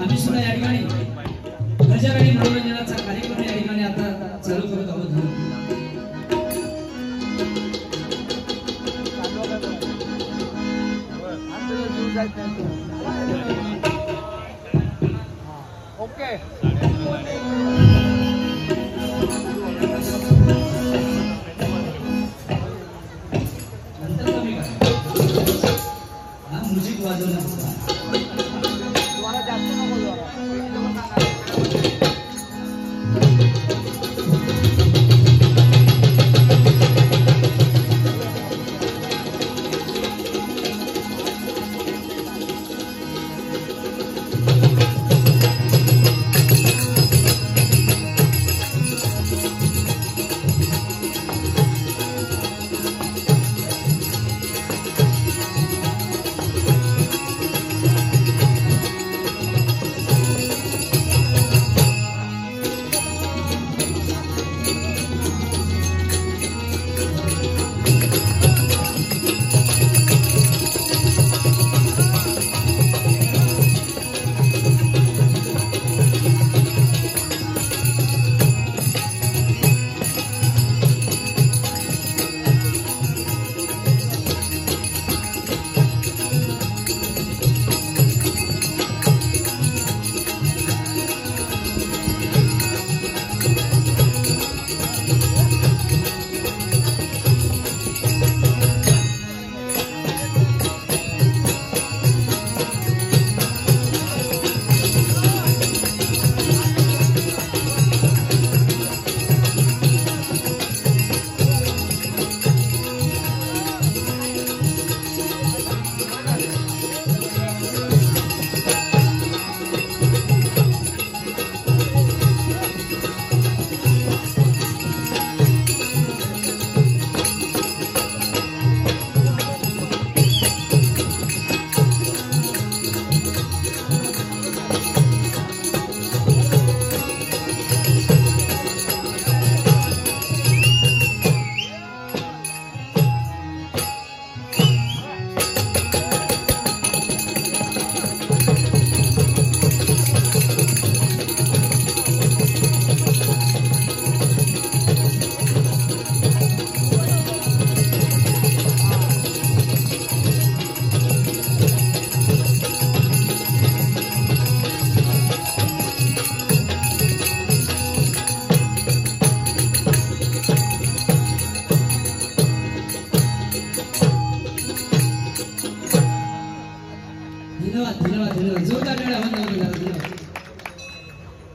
आम्ही सुद्धा या ठिकाणी गजर आणि मनोरंजनाचा कार्यक्रम या ठिकाणी आता चालू करत आहोत। ओके नंतर कमी करा हा म्युझिक वाजवणं तुम्हाला जास्त नको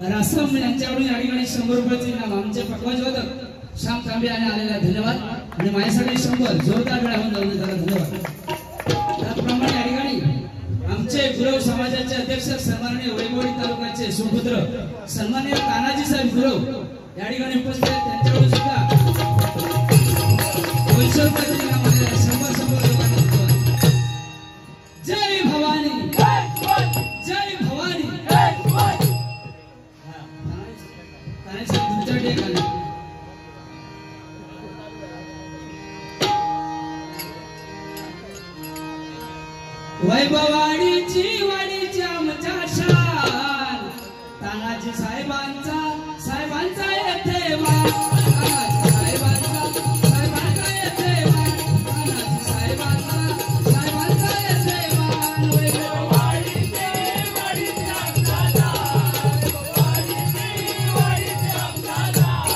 रासम यांच्याकडून या ठिकाणी 100 रुपयाचे इनाम आमचे पकवाजवादक श्याम तांबे यांनी आलेला धन्यवाद आणि माझ्यासाठी 100 जोरदार टाळ्या वाजवून जरा धन्यवाद। त्याप्रमाणे या ठिकाणी आमचे गुरव समाजाचे अध्यक्ष सन्माननीय वैभवडी तालुक्याचे सुपुत्र सन्माननीय तानाजी साहेब गुरव या ठिकाणी उपस्थित आहेत। त्यांच्याकडून सुद्धा 200 रुपयाचे इनाम आलेले 100 लोकांना जय भवानी जय भवानी वैभवाडीची वाडीची आमच्या शान तानाजी साहेबांचा येथे मान साहेबांचा येथे मान तानाजी साहेबांचा येथे मान वैभवाडीची वाडीची आमच्या शान वाडीची आमच्या शान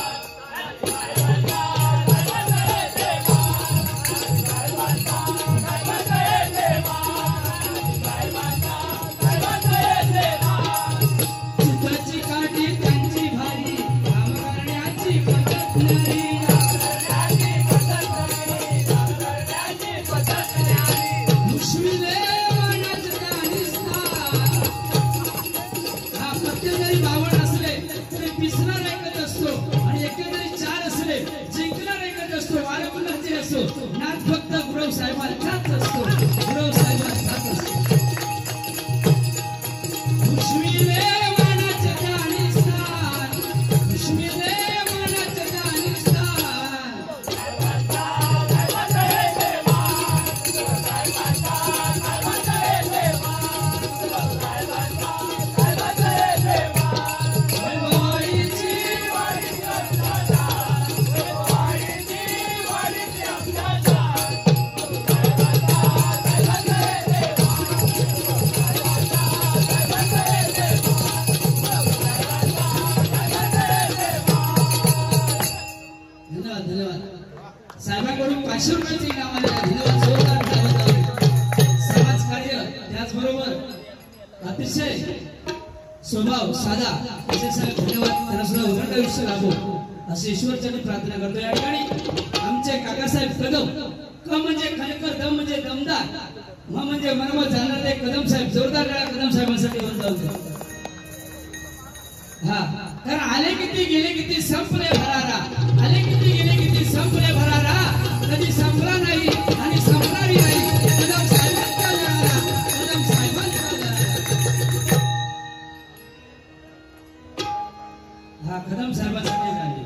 नाथ फक्त गुरव साहेबांचाच असतो गुरव साहेबांचाच असतो। 500 रुपयाचे इनाम आले आहे. धन्यवाद. जोरदार टाळ्या. समाजकार्य त्याचबरोबर अतिशय स्वभाव साधा असे साहेब धन्यवाद. त्यांना सुद्धा उघडता आयुष्य लाभो असे ईश्वरचरणी प्रार्थना करतो. या ठिकाणी आमचे काकासाहेब कदम क म्हणजे खणकर, दम म्हणजे दमदार, म म्हणजे मनमत जाणणारे कदम साहेब. जोरदार टाळ्या कदम साहेबांसाठी होऊन हा. कारण आले किती गेले किती संपले भरारा, आले किती गेले किती संपले भरारा, कधी संपला नाही आणि संपणारी नाही. कदम साहेबांचा लढा, कदम साहेबांचा लढा. हा कदम साहेबांसाठी झाले.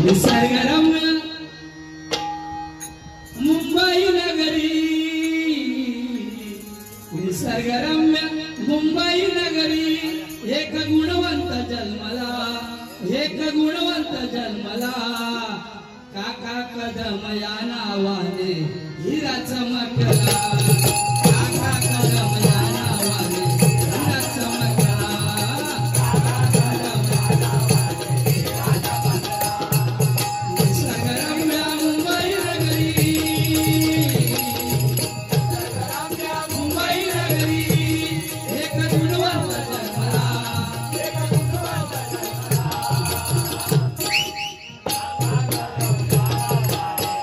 निसर्गरम्य मुंबई नगरी, निसर्गरम्य मुंबई नगरी, एक गुणवंत जन्मला, एक गुणवंत जन्मला. काका कदम या नावाने हिरा चमकला, काका कदम या नावाने हिरा चमकला, काका कदम या नावाने हिरा चमकला. निसर्गरम्य मुंबई नगरी, मुंबई नगरी, एक गुणवंत जन्मला, एक गुणवंत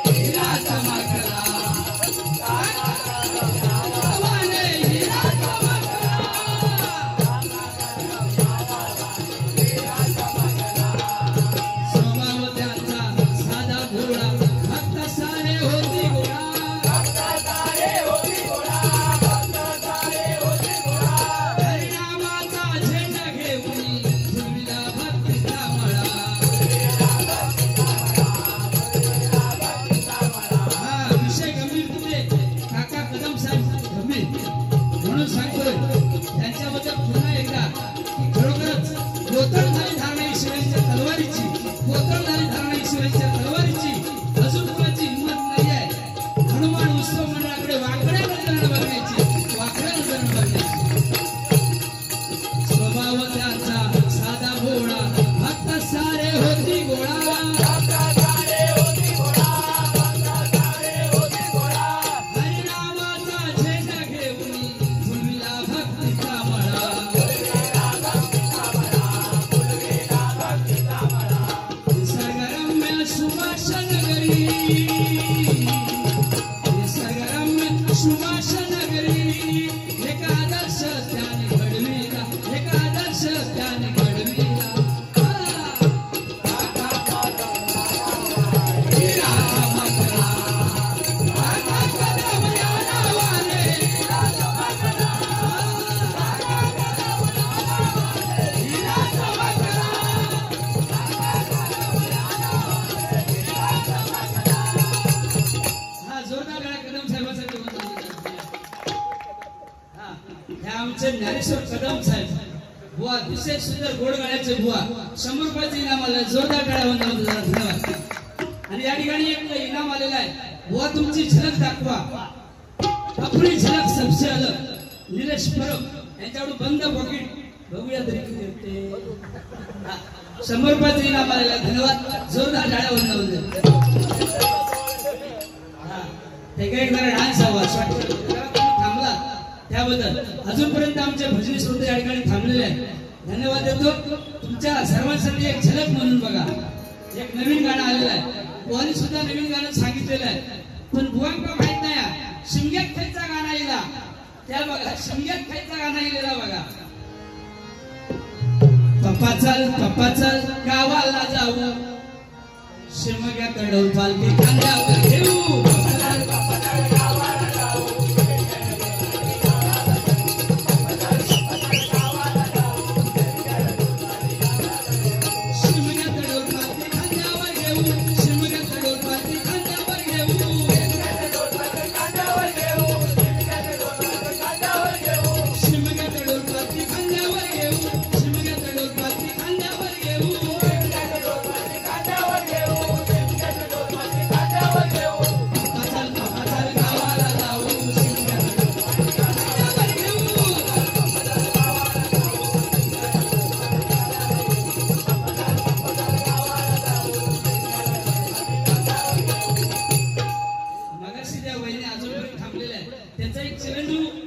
हिरा चमकला, नावाने हिरा चमकला, स्वभाव त्यांचा साधा भोळा, भक्त सारे होती गोळा, हरिनामाचा झेंडा घेऊन फुलविला भक्तीचा मळा. हा विषय गंभीर तुझे काका कदम साहेब गंभीर म्हणून सांगतोय. त्यांच्याबद्दल पुन्हा एकदा की खरोखरच कोतरधारी धारणा ही शिवाजीच्या तलवारीची, कोतरधारी धारणा ही शिवाजीच्या तलवारीची अजून कोणाची हिंमत नाही आहे. हनुमान उत्सव मंडळाकडे वाकड्या नजरेने बघण्याची, वाकड्या नजरेने बघण्याची. स्वभाव त्यांचा साधा भोळा, भक्त सारे होती गोळा, हरिनामाचा झेंडा घेऊन फुलविला भक्तीचा मळा. निसर्गरम्य सुभाष नगरी, निसर्गरम्य सुभाष नगरी, एक आदर्श त्याने घडविला, एक आदर्श त्याने घडविला. हिरा चमकला, काका कदम या नावाने हिरा चमकला, हिरा चमकला. हा जोरदार टाळ्या कदम साहेबांसाठी होऊन जाऊ. हा हे आमचे ज्ञानेश्वर कदम साहेब बुवा, अतिशय सुंदर गोड गाण्याचे बुवा. 100 रुपयाचे इनाम आलं. जोरदार टाळ्या होऊन जाऊ. धन्यवाद. आणि या ठिकाणी एक इनाम आलेला आहे. बुवा तुमची झलक दाखवा, आपली झलक सबसे अलग. निलेश परब यांच्याकडून बंद पॉकेट बघूया तरी किती होते. हा 100 रुपयाचे इनाम आलेलं आहे. धन्यवाद. जोरदार टाळ्या होऊन जाऊ. हा ते काही जरा डान्स हवा थांबला त्याबद्दल अजूनपर्यंत आमचे भजनी श्रोते या ठिकाणी थांबलेले आहेत. धन्यवाद देतो. तुमच्या सर्वांसाठी एक झलक म्हणून बघा, एक नवीन गाणं आलेलं आहे. बुवानी सुद्धा नवीन गाणं सांगितलेलं आहे, पण बुवांका माहित नाही शिमग्यात खायचा गाणं येला त्या बघा. शिमग्यात खायचा गाणं येलेला बघा. पप्पा चल गावाला जाऊ, शिमग्याकडून पालखी खांद्यावर घेऊ.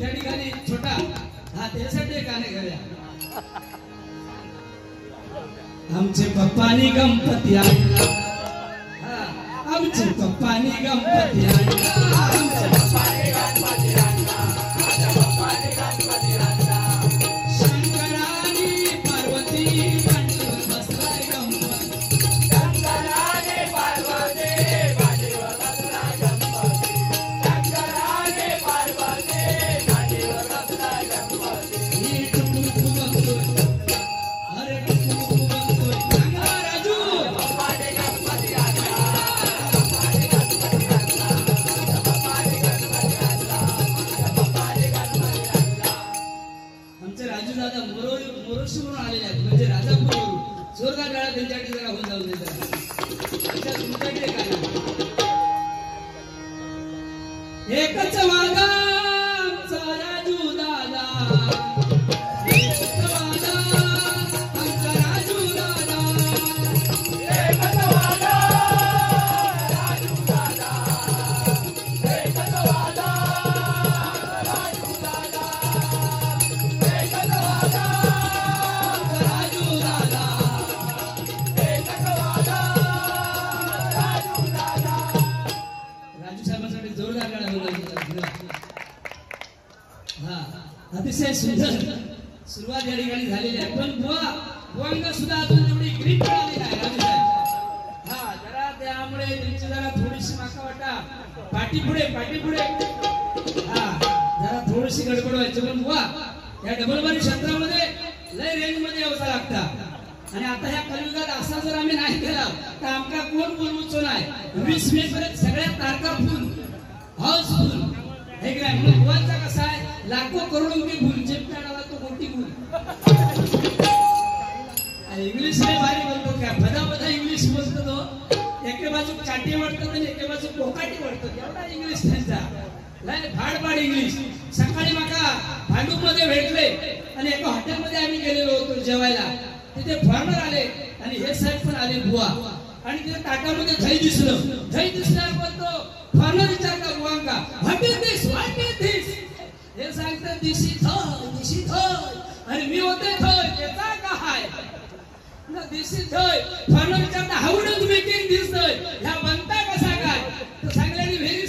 त्या ठिकाणी छोटा हा त्यासाठी गाणे घ्या. आमचे पप्पानी गणपती आणला, आमचे पप्पानी गणपती आणला, आमचे पप्पानी गणपती आणला, आमचे पप्पानी गणपती आणला. शंकरानी पार्वती मांडीवर बसलाय गणपती, शंकरानी पार्वती मांडीवर बसलाय गणपती, शंकरानी पार्वती मांडीवर बसलाय गणपती. ही टुकू बघतोय, अरे टुकू बघतोय, सांगा राजू. पप्पानी गणपती आणला, पप्पानी गणपती आणला, पप्पानी गणपती आणला, पप्पानी गणपती आणला. आमचे राजू दादा मोरोशीवरून आलेले आहेत, म्हणजे राजापूरवरून. जोरदार गाळा त्यांच्याकडे जरा होऊन जाऊन देतात. तुमच्याकडे काय एकच वादा आमचा राजू दादा, एकच वादा आमचा राजू दादा, एकच वादा राजू दादा, एकच वादा राजू दादा, एकच वादा राजू दादा, एकच वादा राजू दादा. राजू साहेबांसाठी जोरदार गाणं बोलायचं. हा अतिशय सुंदर सुरुवात या ठिकाणी झालेली आहे. पण बुवांना सुद्धा अजून एवढी ग्रीप मिळाली नाही राजू साहेब. हा जरा त्यामुळे त्यांची जरा थोडीशी माका वाटा पाठीपुढे हा जरा थोडीशी गडबड व्हायची. पण बुवा या डबलबारी क्षेत्रामध्ये लय रेंज मध्ये यावं लागतं. आणि आता ह्या कलियुगात असा जर आम्ही नाही केला तर आमका कोण बोलवूच नाही. 20 मे पर्यंत सगळ्या तारखा फुल हाऊसफुल हे काय. म्हणून बुवांचा कसा आहे, लाखो करोडो की भूल जेब काढावा तो मोठी भूल. इंग्लिश ने भारी बोलतो काय, भदा इंग्लिश बोलतो तो. एके बाजू चाटी वाटतो आणि एके बाजू कोकाटी वाटतो, एवढा इंग्लिश त्यांचा. लय फाडफाड इंग्लिश. सकाळी माका भांडूप मध्ये भेटले आणि एका हॉटेलमध्ये आम्ही गेलेलो होतो जेवायला. तिथे फॉर्नर आले आणि हे साहेब पण आले बुवा. आणि तिथे ताटामध्ये दही दिसल्यावर बोलतो फॉर्नर विचारता बुवांका, what is this, what is this. हे सांगतात दिस इज थोय. आणि मी होते थोय, त्याचा काय ना दिस इज थोय. फॉर्नर विचारता how do you making this थोय, ह्या बनता कसा काय. तर सांगल्याने very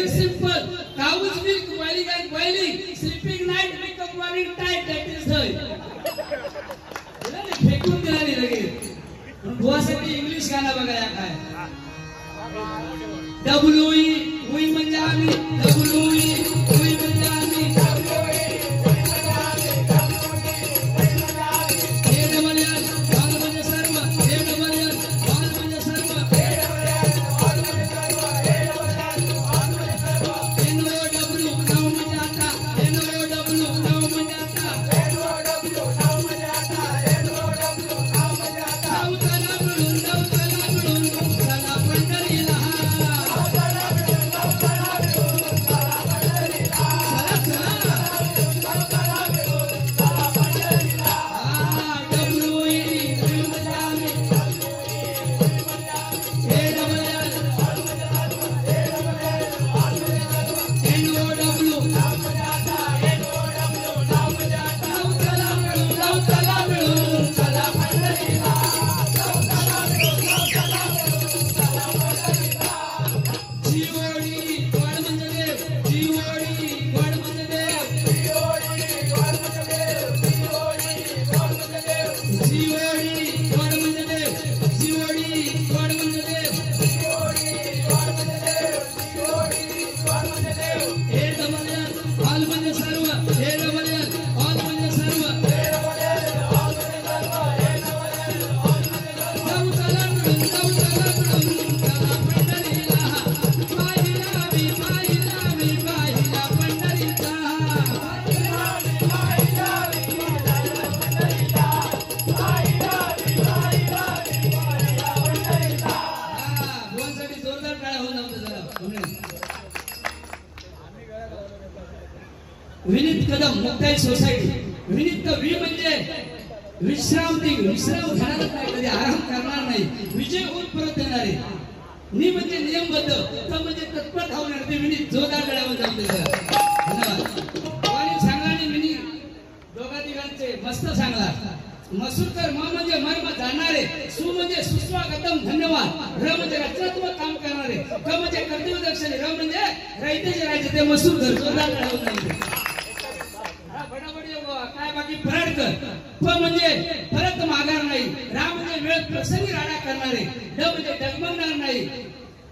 simple cow's milk boiling sleeping night makeup morning tight, that is थोय. फेकून दिला लगेच. बुवासाठी इंग्लिश गाणं बघाया काय. डब्ल्यूई उई म्हणजे आम्ही, डब्ल्यूई उई म्हणजे आम्ही, हे डबल ऑल म्हणजे सर्व, हे डबल ऑल म्हणजे सर्व, NOW नाव म्हणजे आता, NOW नाव म्हणजे आता, विनीत कदम मुक्ताई सोसायटी. विनीत वी म्हणजे विश्राम घेणार नाही, कधी आराम करणार नाही, विजय होऊन परत येणारे. नी म्हणजे नियमबद्ध, त म्हणजे तत्पर धावणार ते विनीत. जोरदार गळ्यावर जाऊन धन्यवाद. मस्त सांगला मसूरकर म म्हणजे मर्म जाणणारे, सु म्हणजे सुस्वागतम धन्यवाद, र म्हणजे रचनात्मक काम करणारे, क म्हणजे कर्तव्य दक्षिणे, र म्हणजे रयतेचे राहायचे ते मसूरकर जोरदार राहून नाही काय बाकी पराडकर, प म्हणजे परत माघार नाही, रा म्हणजे वेळ प्रसंगी राडा करणारे, ड म्हणजे डगमगणार नाही,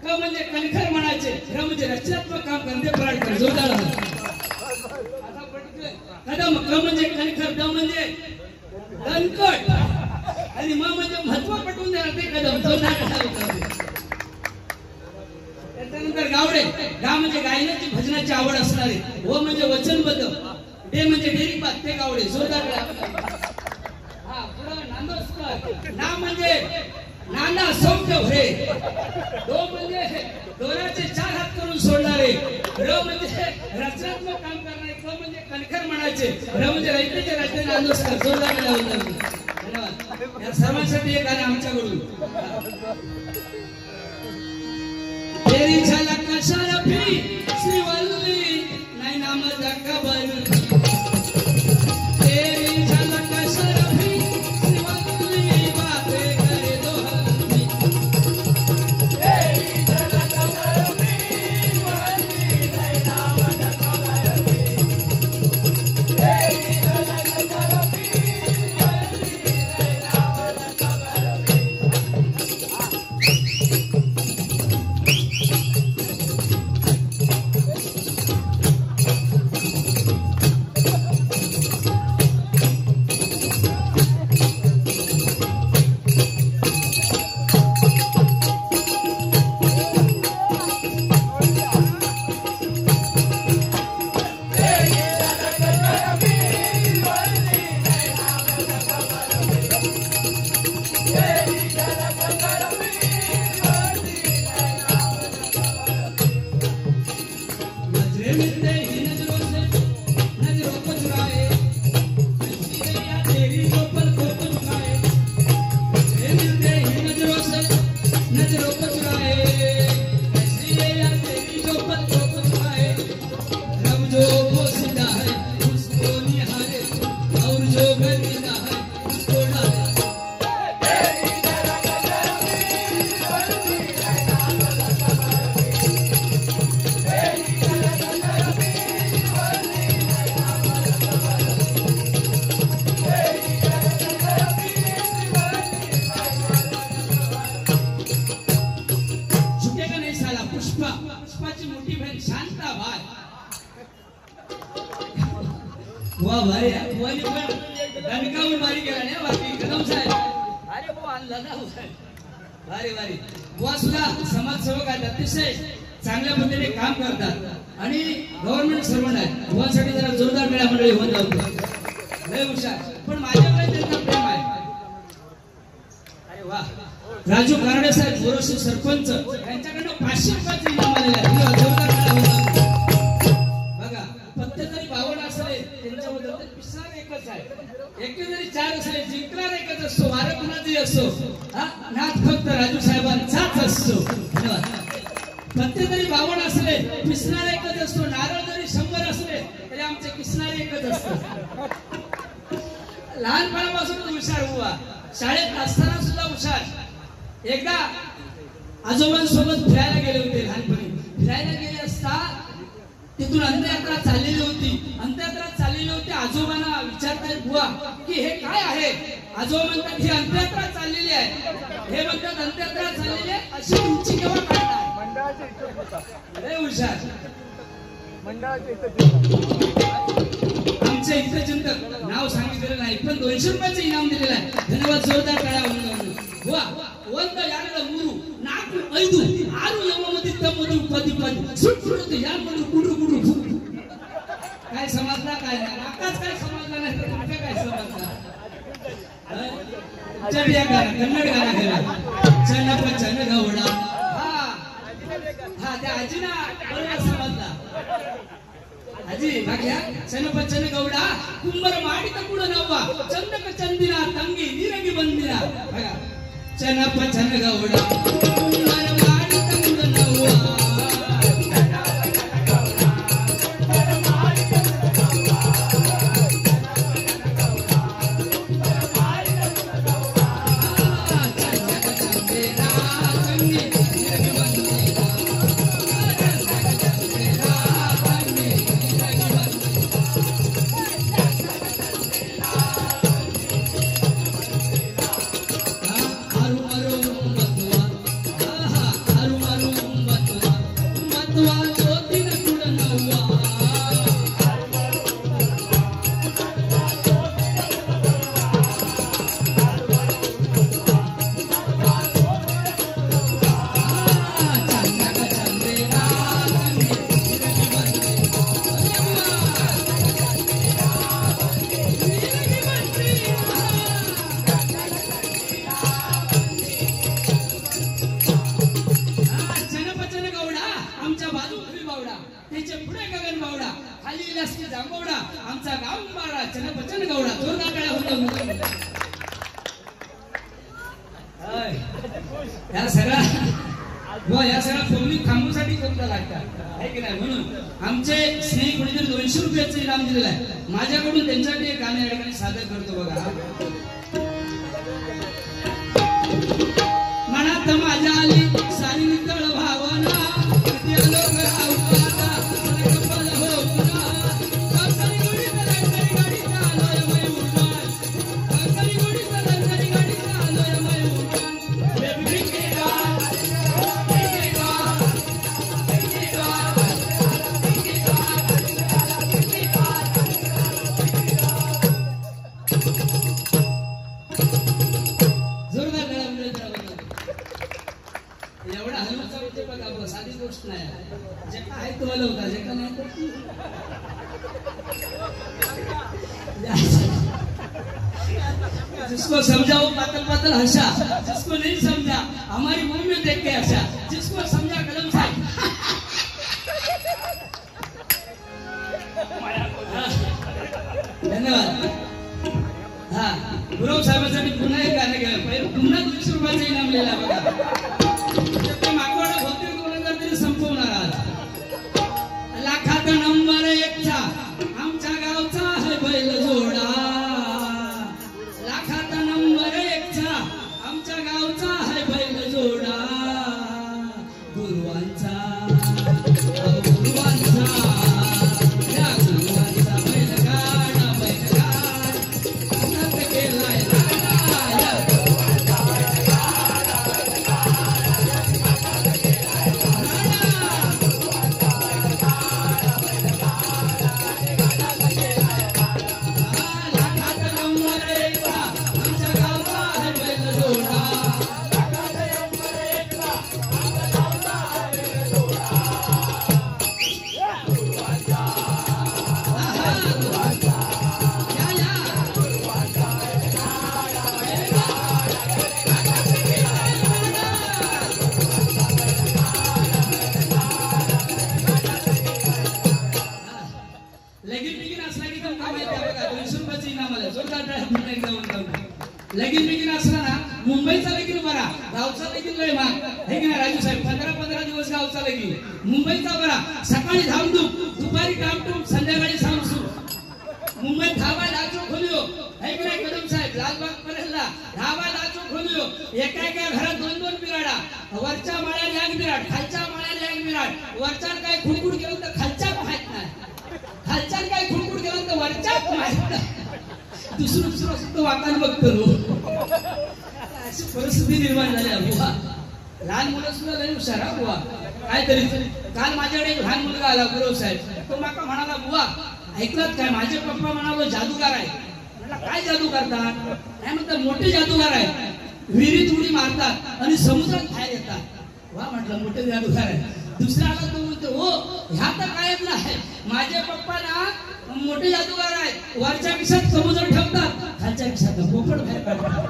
क म्हणजे कणखर म्हणायचे, र म्हणजे रचनात्मक काम करणारे पराडकर जोरदार कदम, क म्हणजे कणखर, ड म्हणजे दणकट आणि म म्हणजे महत्व पटवून देणार ते कदम जोरदार त्यानंतर गावडे, गा म्हणजे गायनाची भजनाची आवड असणारे, ओ म्हणजे वचनबद्ध, डे म्हणजे डेरी बात ते गावडे जोरदार हा पुढे नांदोस्कर, ना म्हणजे नाना सौख्य भरे, दो म्हणजे दोराचे 4 हात करून सोडणारे, र म्हणजे रचनात्मक काम करणारे, क म्हणजे कणखर म्हणायचे, र म्हणजे रयतेचे राहते नांदोस्कर जोरदार धन्यवाद या सर्वांसाठी एक गाणं आमच्याकडून तेरी झलक शरफी श्रीवल्ली नाही नाम जगबर पुष्पाची मोठी बहीण शांता भाई वाह भाई वाली पण दणकावून बारी गेला ने बाकी कदम साहेब अरे वो आणला ना भारी भारी बुवा सुद्धा समाजसेवक आहेत अतिशय चांगल्या पद्धतीने काम करतात आणि गव्हर्नमेंट सर्वंट आहेत बुवासाठी जरा जोरदार मेळा मंडळी होऊन जाऊ लय हुशार पण माझ्याकडे त्यांचा प्रेम आहे अरे वाह राजू कारडे साहेब बोरोशी सरपंच यांच्याकडे 500 रुपयाचे इनाम आलेले आहे जोरदार बघा पत्तेतरी 52 असले त्यांच्याबद्दल तर पिसार एकच आहे एके जरी 4 असले जिंकणार एकच असतो वारं कुणाचाही असतो हा नाथ फक्त राजू साहेबांचाच असतो धन्यवाद पत्तेतरी 52 असले पिसणार एकच असतो नारळ जरी 100 असले तरी आमचे किसणारे एकच असतात लहानपणापासून हुशार हुआ शाळेत असताना सुद्धा हुशार एकदा आजोबांसोबत फिरायला गेले होते लहानपणी फिरायला गेले असता तिथून अंत्ययात्रा चाललेली होती आजोबांना विचारतायत बुवा की हे काय आहे आजोबा म्हणतात ही अंत्ययात्रा चाललेली आहे हे म्हणतात अंत्ययात्रा चाललेली आहे अशी उंची केव्हा काढणार मंडळाच्या इथं होता लय हुशार मंडळाच्या इथं आमच्या इथं चिंतक नाव सांगितलेलं नाही पण 200 रुपयाचं इनाम दिलेलं आहे धन्यवाद जोरदार टाळ्या होऊन वा वंद यानला मूरू नाकू ऐदू आरू यममती तमदू पदी पदी सुटफुट यानमधून कुडू काय समजला काय नाही आकाश काय समजला नाही तर तुमचं काय समजला चल या गाणं कन्नड गाणं गेला चनप चन गवडा हा त्या आजीना बरोबर समजला आजी भाग्या चनप चन गवडा कुंभर माडित कुड नव्वा चंदक चंदिना तंगी निरगी बंदिना बघा चनप चन गवडा कुंभर माडित कुड नव्वा गौडा आमचा गावंबारा चनपचन गौडा जोरदार टाळ्या होत्या. या सगळ्या पब्लिक थांबूसाठी कविता लागतात आहे की नाही. म्हणून आमचे स्नेही कोणीतरी 200 रुपयाचं इनाम दिलेलं आहे. माझ्याकडून त्यांच्यासाठी एक गाणं या ठिकाणी सादर करतो बघा. मनात माझ्या आली सारी नितळ भावना साधी गोष्ट नाही. जे काय तुम्हाला होता जे का नाही जिसको समझाओ पातल पातल हंसा, जिसको नहीं समझा हमारी मुंह में देख के हंसा, जिसको समझा कलम साहब. धन्यवाद. हा गुरु साहेबांसाठी पुन्हा एक गाणं घ्या. पहिले पुन्हा 200 रुपयाचं इनाम लिहिला बघा. मागवाडा होते 2000 तरी संपवणार आज. लाखात नंबर 1चा आमच्या गावचा आहे बैल जोडा. लाखात नंबर 1चा आमच्या गावचा आहे बैल जोडा. गुरुवांचा या गुरुवांचा बैलगाडा हातात केलाय लगीन बिगीन असला ना. मुंबईचा लगीन बरा, गावचा लगीन लय महाग हे की नाही राजू साहेब. 15 दिवस गावचा लगीन, मुंबईचा बरा. सकाळी धामधूम, दुपारी कामटूम, संध्याकाळी सामसूम. मुंबईत धाबा लाचो खोलियो हे की नाही कदम साहेब. लालबाग परेला धाबा लाचो खोलियो. एका घरात 2-2 बिराडा. वरच्या माळ्याला एक बिराड, खालच्या माळ्याला एक बिराड. वरच्याला काय खुडकुड केलं तर खालच्या माहित नाही, खालच्याला काय खुडकुड केलं तर वरच्या माहित नाही. दुसरं सुद्धा वाकान बघतो. अशी परिस्थिती निर्माण झाली बुवा. लहान मुलं सुद्धा लय हुशार हा बुवा. काहीतरी काल माझ्याकडे एक लहान मुलगा आला गुरु साहेब. तो माका म्हणाला बुवा ऐकलात काय माझे पप्पा म्हणालो जादूगार आहे. म्हटलं काय जादू करतात. काय म्हणतात मोठे जादूगार आहे. विहिरीत उडी मारतात आणि समुद्रात बाहेर येतात. वा म्हटलं मोठे जादूगार आहे. दुसरा आला तो बोलतो हो ह्या तर कायच नाही. माझे पप्पा ना मोठे जादूगार आहेत. वरच्या खिशात समुद्र ठेवतात, खालच्या खिशात पोपट बाहेर काढतात.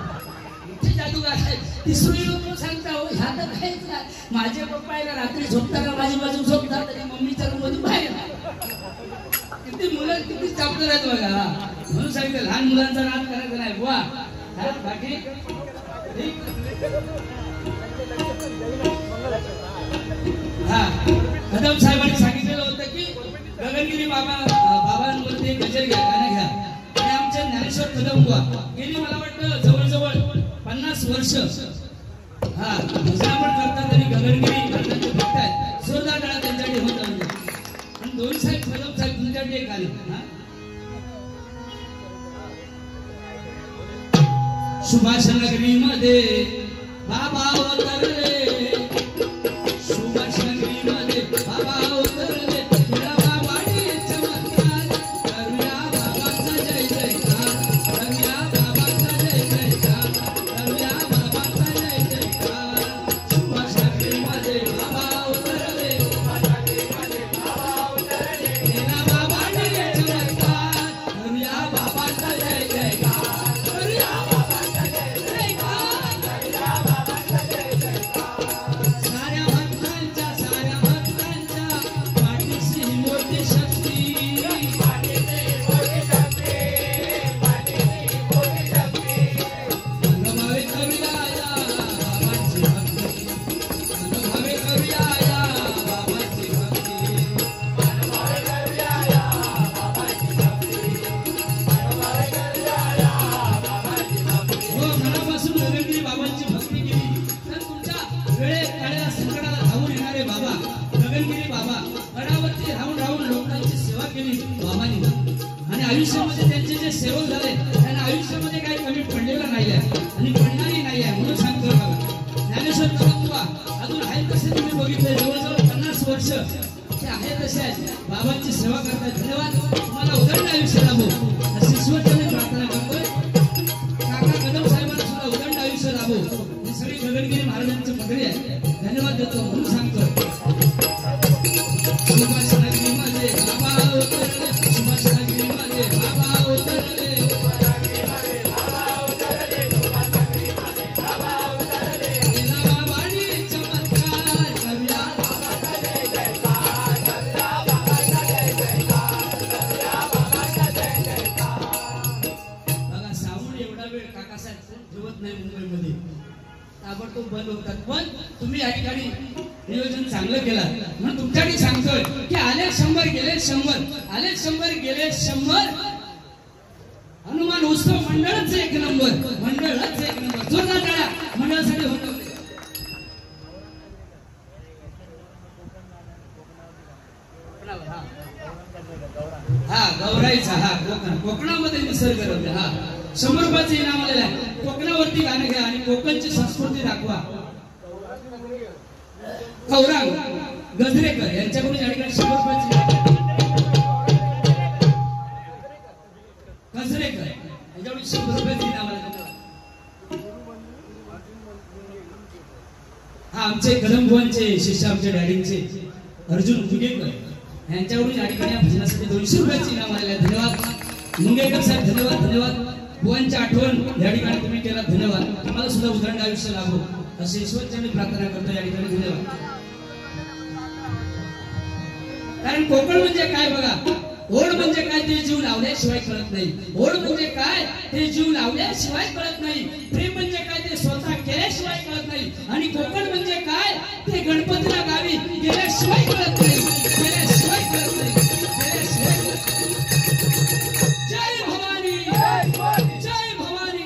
मोठे जादूगार आहेत. तिसरी लोक सांगता हो ह्या तर काहीच नाही. माझे पप्पा आहे ना रात्री झोपताना माझी बाजू झोपतात आणि मम्मीच्या रूम मधून बाहेर. किती मुलं किती चापटर आहेत बघा. म्हणून सांगितलं लहान मुलांचा नाद करायचा नाही बुवा. बाकी हा कदम साहेबांनी सांगितलेलं होतं की गगनगिरी बाबांवरती एक गजल घ्या, गाणं घ्या. आणि आमचे ज्ञानेश्वर कदम बुवा गेली मला वाटतं जवळजवळ 50 वर्ष हा भजनापण करतात आणि गगनगिरी गाण्याचे बघतायत. जोरदार टाळ्या त्यांच्याकडे होत म्हणजे. आणि दोन्ही साहेब कदम साहेब तुमच्याकडे एक गाणं हा. सुभाष नगरी मध्ये बाबा अवतरले. सुभाष नगरी मध्ये बाबा अवतरले. आणि आयुष्यामध्ये त्यांचे जे सेवक झाले त्यांना आयुष्यामध्ये काही कमी पडलेलं नाही आहे आणि पडणारही नाही आहे. म्हणून सांगतो बघा, ज्ञानेश्वर तुकोबा अजून आहे तसे तुम्ही बघितले जवळजवळ 50 वर्ष ते आहे तसे आहेत, बाबांची सेवा करतात. धन्यवाद. तुम्हाला उदंड आयुष्य लाभो अशी ईश्वरचरणी प्रार्थना करतोय. काका कदम साहेबांना सुद्धा उदंड आयुष्य लाभो ही सगळी गगनगिरी महाराजांची पदवी आहे. धन्यवाद देतो म्हणून सांगतो. सुभाषनगरीमध्ये बाबा उतरले, सुभाषनगरीमध्ये बाबा उतरले, बाबांनी चमत्कार करूया. बघा सावून एवढा वेळ काकासाहेब ठेवत नाही मुंबईमध्ये, ताबडतोब बंद होतात. पण तुम्ही या ठिकाणी नियोजन चांगलं केलं म्हणून तुमच्याकडे सांगतोय की आले 100 गेले 100, आले 100 गेले 100. हनुमान उत्सव मंडळच एक नंबर, मंडळच एक नंबर. जोरदार टाळ्या मंडळासाठी होत. हा गौराईचा हा कोकणामध्ये निसर्ग रम्य. हा 100 रुपयाचं इनाम आलेलं आहे. कोकणावरती गाणं घ्या आणि कोकणची संस्कृती दाखवा. गौरांग गजरेकर यांच्याकडून या ठिकाणी 100 रुपयाची गजरेकर यांच्याकडून 100 रुपयाची इनाम आलेलं. हा आमचे कदमभुवनचे शिष्य आमचे डॅडींचे अर्जुन मुंगेकर यांच्याकडून या ठिकाणी भजनासाठी 200 रुपयाची इनाम आलेलं आहे. धन्यवाद मुंगेकर साहेब. धन्यवाद धन्यवाद. भुवनची आठवण या ठिकाणी तुम्ही केला. धन्यवाद. तुम्हाला सुद्धा उदंड आयुष्य लाभो असे ईश्वरचरणी प्रार्थना करतो या ठिकाणी. धन्यवाद. कारण कोकण म्हणजे काय बघा, ओढ म्हणजे काय ते जीव लावल्याशिवाय कळत नाही. ओढ म्हणजे काय ते जीव लावल्याशिवाय कळत नाही. प्रेम म्हणजे काय ते स्वतः केल्याशिवाय कळत नाही. आणि कोकण म्हणजे काय ते गणपतीला गावी गेल्याशिवाय कळत नाही, गेल्याशिवाय कळत नाही, गेल्याशिवाय कळत नाही. जय भवानी, जय भवानी.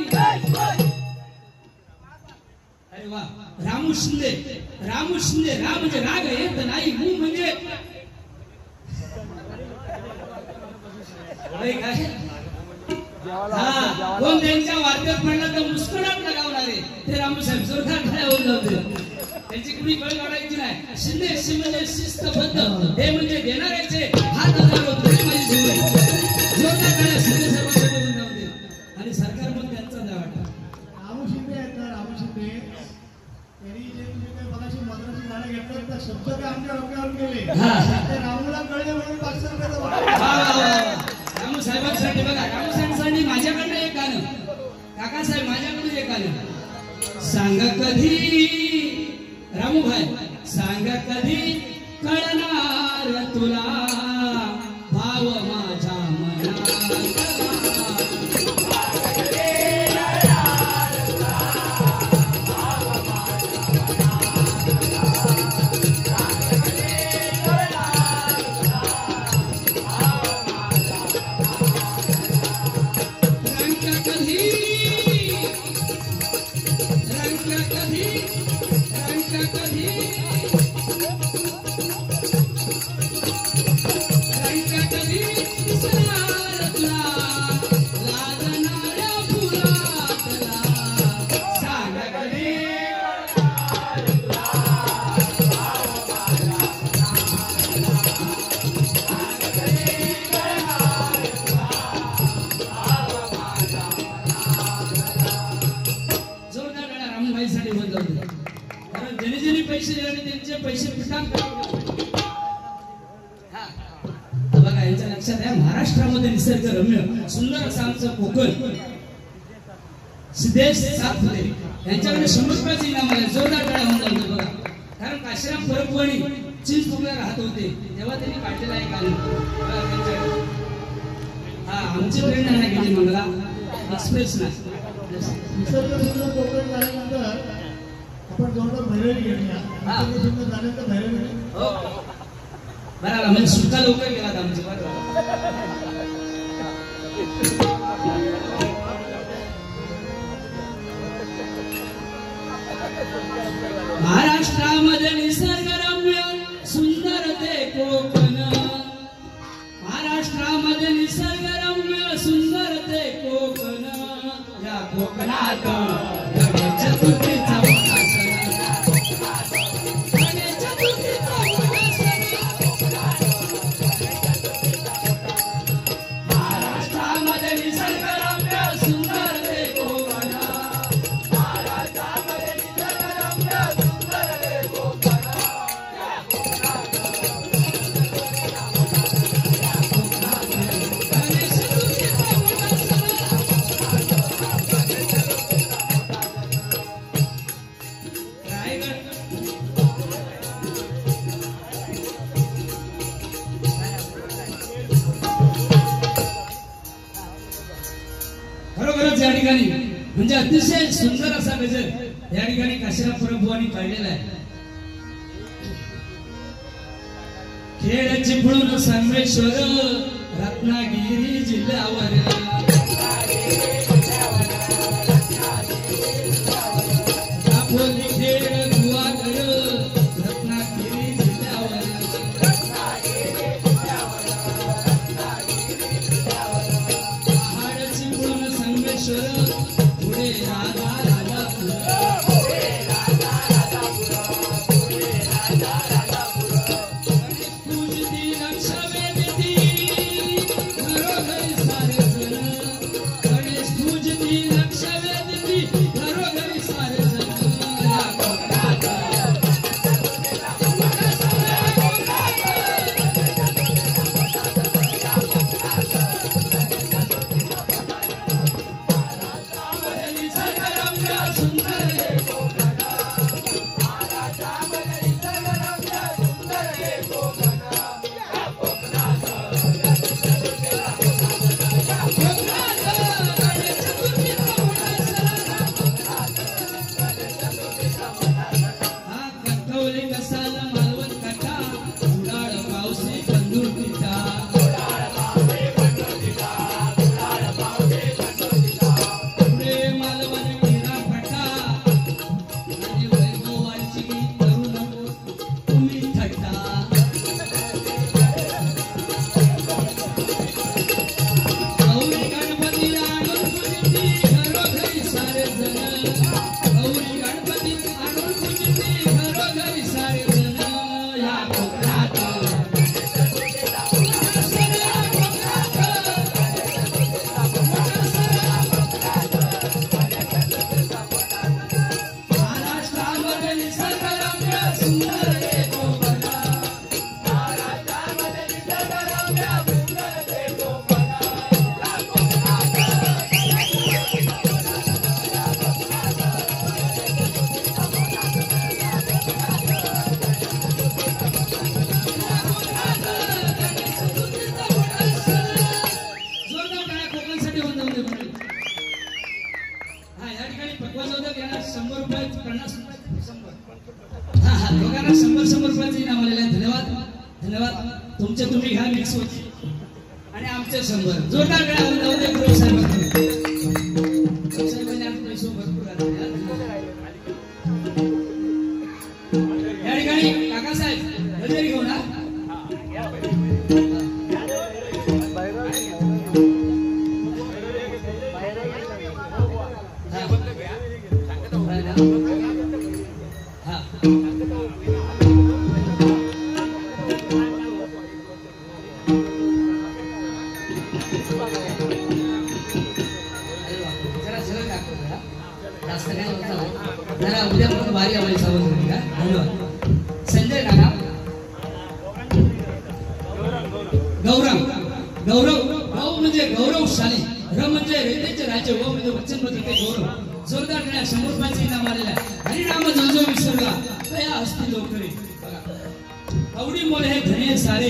अरे वा. रामू शिंदे, रामू शिंदे. राम म्हणजे राग येत नाही, मू म्हणजे कोण त्यांच्या वार्त्यात म्हणलं तर मुस्कडात लगावणारे ते रामू साहेब. जोरदार टाळ्या होऊन जाते. त्यांची कुणी कळ काढायची नाही. शिंदे म्हणजे शिस्तबद्ध, हे म्हणजे देणाऱ्याचे हात जोरदार टाळ्या शिंदे साहेबांसाठी होऊन जाते. आणि सरकार पण त्यांचा नाही वाटत. रामू शिंदे आहेत ना, रामू शिंदे त्यांनी जे तुम्ही काही मगाशी मद्रासी गाणं घेतलं तर शब्द ते आमच्या डोक्यावर गेले. ते रामूला कळले म्हणून 500 रुपयाचं रामू साहेबांसाठी बघा. रामू साहेबांसाठी माझ्याकडनं एक गाणं. काकासाहेब माझ्याकडून एक गाणं. सांग कधी रामू भाई, सांग कधी कळणार तुला भाव माझ्या मनात. कारण ज्यांनी पैसे दिले त्यांचे पैसे बघा. यांच्या लक्षात आहे महाराष्ट्रामध्ये निसर्ग रम्य सुंदर असं आमचं कोकण. सिद्धेश सातपुते यांच्याकडे 100 रुपयाचे इनाम आले. जोरदार टाळ्या होऊन जातो बघा. कारण काशीराम परपवणी चिंचपोकळा राहत होते तेव्हा त्यांनी काढलेला आहे गाणं. हा आमची ट्रेन नाही गेली मंगला एक्सप्रेस नाही. निसर्ग सुंदर कोकण झाल्यानंतर आपण जोरदार भैरवी घेऊया. निसर्ग सुंदर झाल्यानंतर भैरवी बरं म्हणजे सुट्टा लवकर गेलात आमचे. महाराष्ट्रामध्ये निसर्गरम्य सुंदर ते कोकण. महाराष्ट्रामध्ये निसर्गरम्य सुंदर ते कोकण या कोकणात गणेश चतुर्थीचा मोठा सण गणेश चतुर्थीचा मोठा सण महाराष्ट्रामध्ये निसर्गरम्य सुंदर ते कोकण महाराष्ट्रामध्ये निसर्गरम्य सुंदर ते कोकण या कोकणात खरोखरच या ठिकाणी म्हणजे अतिशय सुंदर असा गजर या ठिकाणी काशीराम प्रभूंनी काढलेला आहे. खेळ चिपळूण संगमेश्वर रत्नागिरी जिल्ह्यावर दापोली खेळ गुहागर रत्नागिरी जिल्ह्यावर पहाड चिपळूण संगमेश्वर पुढे राधा राजापूर पूजती लक्ष वेदती घरोघरी सारे जण गणेश पूजती लक्ष वेदती घरोघरी सारे जण या कोकणात निसर्गरम्य सुंदर हे कोकण महाराष्ट्रामध्ये निसर्गरम्य सुंदर हे कोकण या कोकणात गणेश चतुर्थीचा मोठा सण हा कणकवली कसाल मालवण काठा उडाळ पावसी कंदूर पिठा पुढे मालवण मीरा पटा आणि वैभवाची तरुण तुम्ही थट्टा गौरी गणपती आणून पूजती घरोघरी सारे जण गौरी गणपती आणून पूजती घरोघरी सारे जण या कोकणात महाराष्ट्रामध्ये निसर्गरम्य सुंदर हे कोकण महाराष्ट्रामध्ये निसर्गरम्य सुंदर हे कोकण या कोकणात जोरदार टाळ्या कोकणसाठी होऊन जाऊ दे मंडळी. हा या ठिकाणी पक्वाजोदक यांना 100 रुपये 50 रुपये 100 हा दोघांना 100 रुपयाचे इनाम आलेले आहे. धन्यवाद धन्यवाद. तुमचे तुम्ही घ्या मिक्स होते आणि आमचे 100 जोरदार टाळ्या होऊन जाऊ दे प्रभू साहेबांकडे. प्रभू साहेबांनी आज पैसे भरपूर घातले. या ठिकाणी काकासाहेब गजरी घेऊन हा जरा उद्यापर्यंत भारी आवाज सावध का. धन्यवाद. संजय काका गौरव गौरव गौ म्हणजे गौरवशाली र म्हणजे रेल्वेचे राज्य व म्हणजे वचनबद्ध ते गौरव. जोरदार टाळ्या 100 रुपयाचे इनाम आलेला आहे. हरिनाम जो जो विसरला तया हस्ती लोकरे कवडी मोल हे धने सारे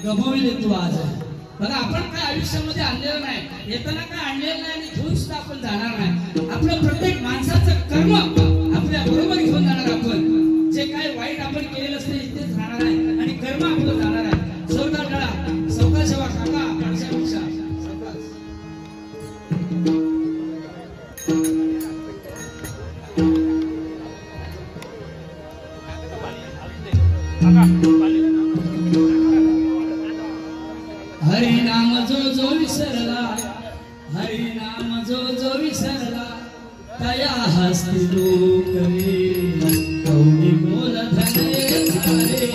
गमविले तू आज. बघा आपण काय आयुष्यामध्ये आणलेलं नाही, येताना काय आणलेलं नाही आणि घेऊन सुद्धा आपण जाणार नाही. आपलं प्रत्येक माणसाचं कर्म आपल्या बरोबर घेऊन जाणार. आपण जे काय वाईट आपण केलेलं असते इथेच राहणार आहे आणि कर्म आपलं जाणार आहे. जोरदार टाळा सौका सेवा काका पक्षापेक्षा हरिनाम जो जो विसरला हरी नाम जो जो विसरला तया हस्ती लोक रे कवडी बोल धने सारे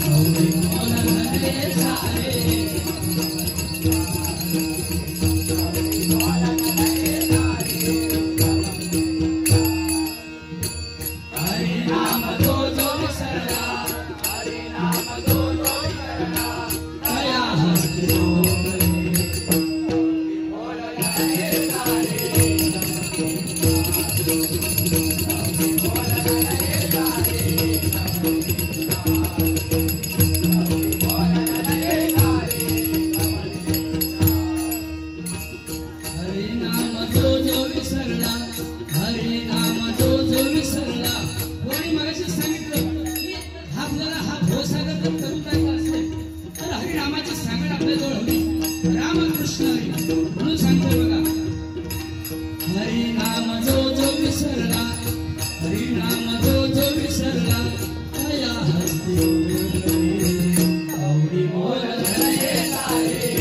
कवडी बोल धने सारे हरी नाम जो जो विसरला हरी नाम जो जो विसरला तया हस्ती लोक रे हरी नाम जो जो विसरला हरी नाम जो जो विसरला कोणी मगाशी सांगितलं की आपल्याला हा भवसागर जर करून जायचा असेल तर हरिनामाची सांगड आपल्याजवळ हवी रामकृष्ण हरी म्हणून सांगतोय बघा हरी नाम जो जो विसरला हरी नाम जो जो विसरला तया हस्ती आवडी बोल धने सारे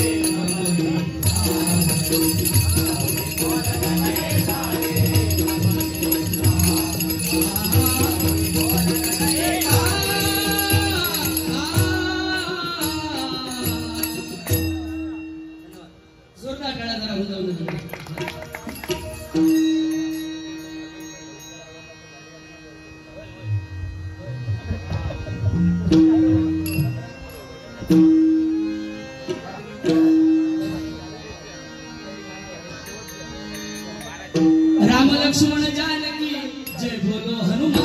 जोरदार टाळ्या जरा वाजवून द्या. राम लक्ष्मण जानकी जय बोलो हनुमान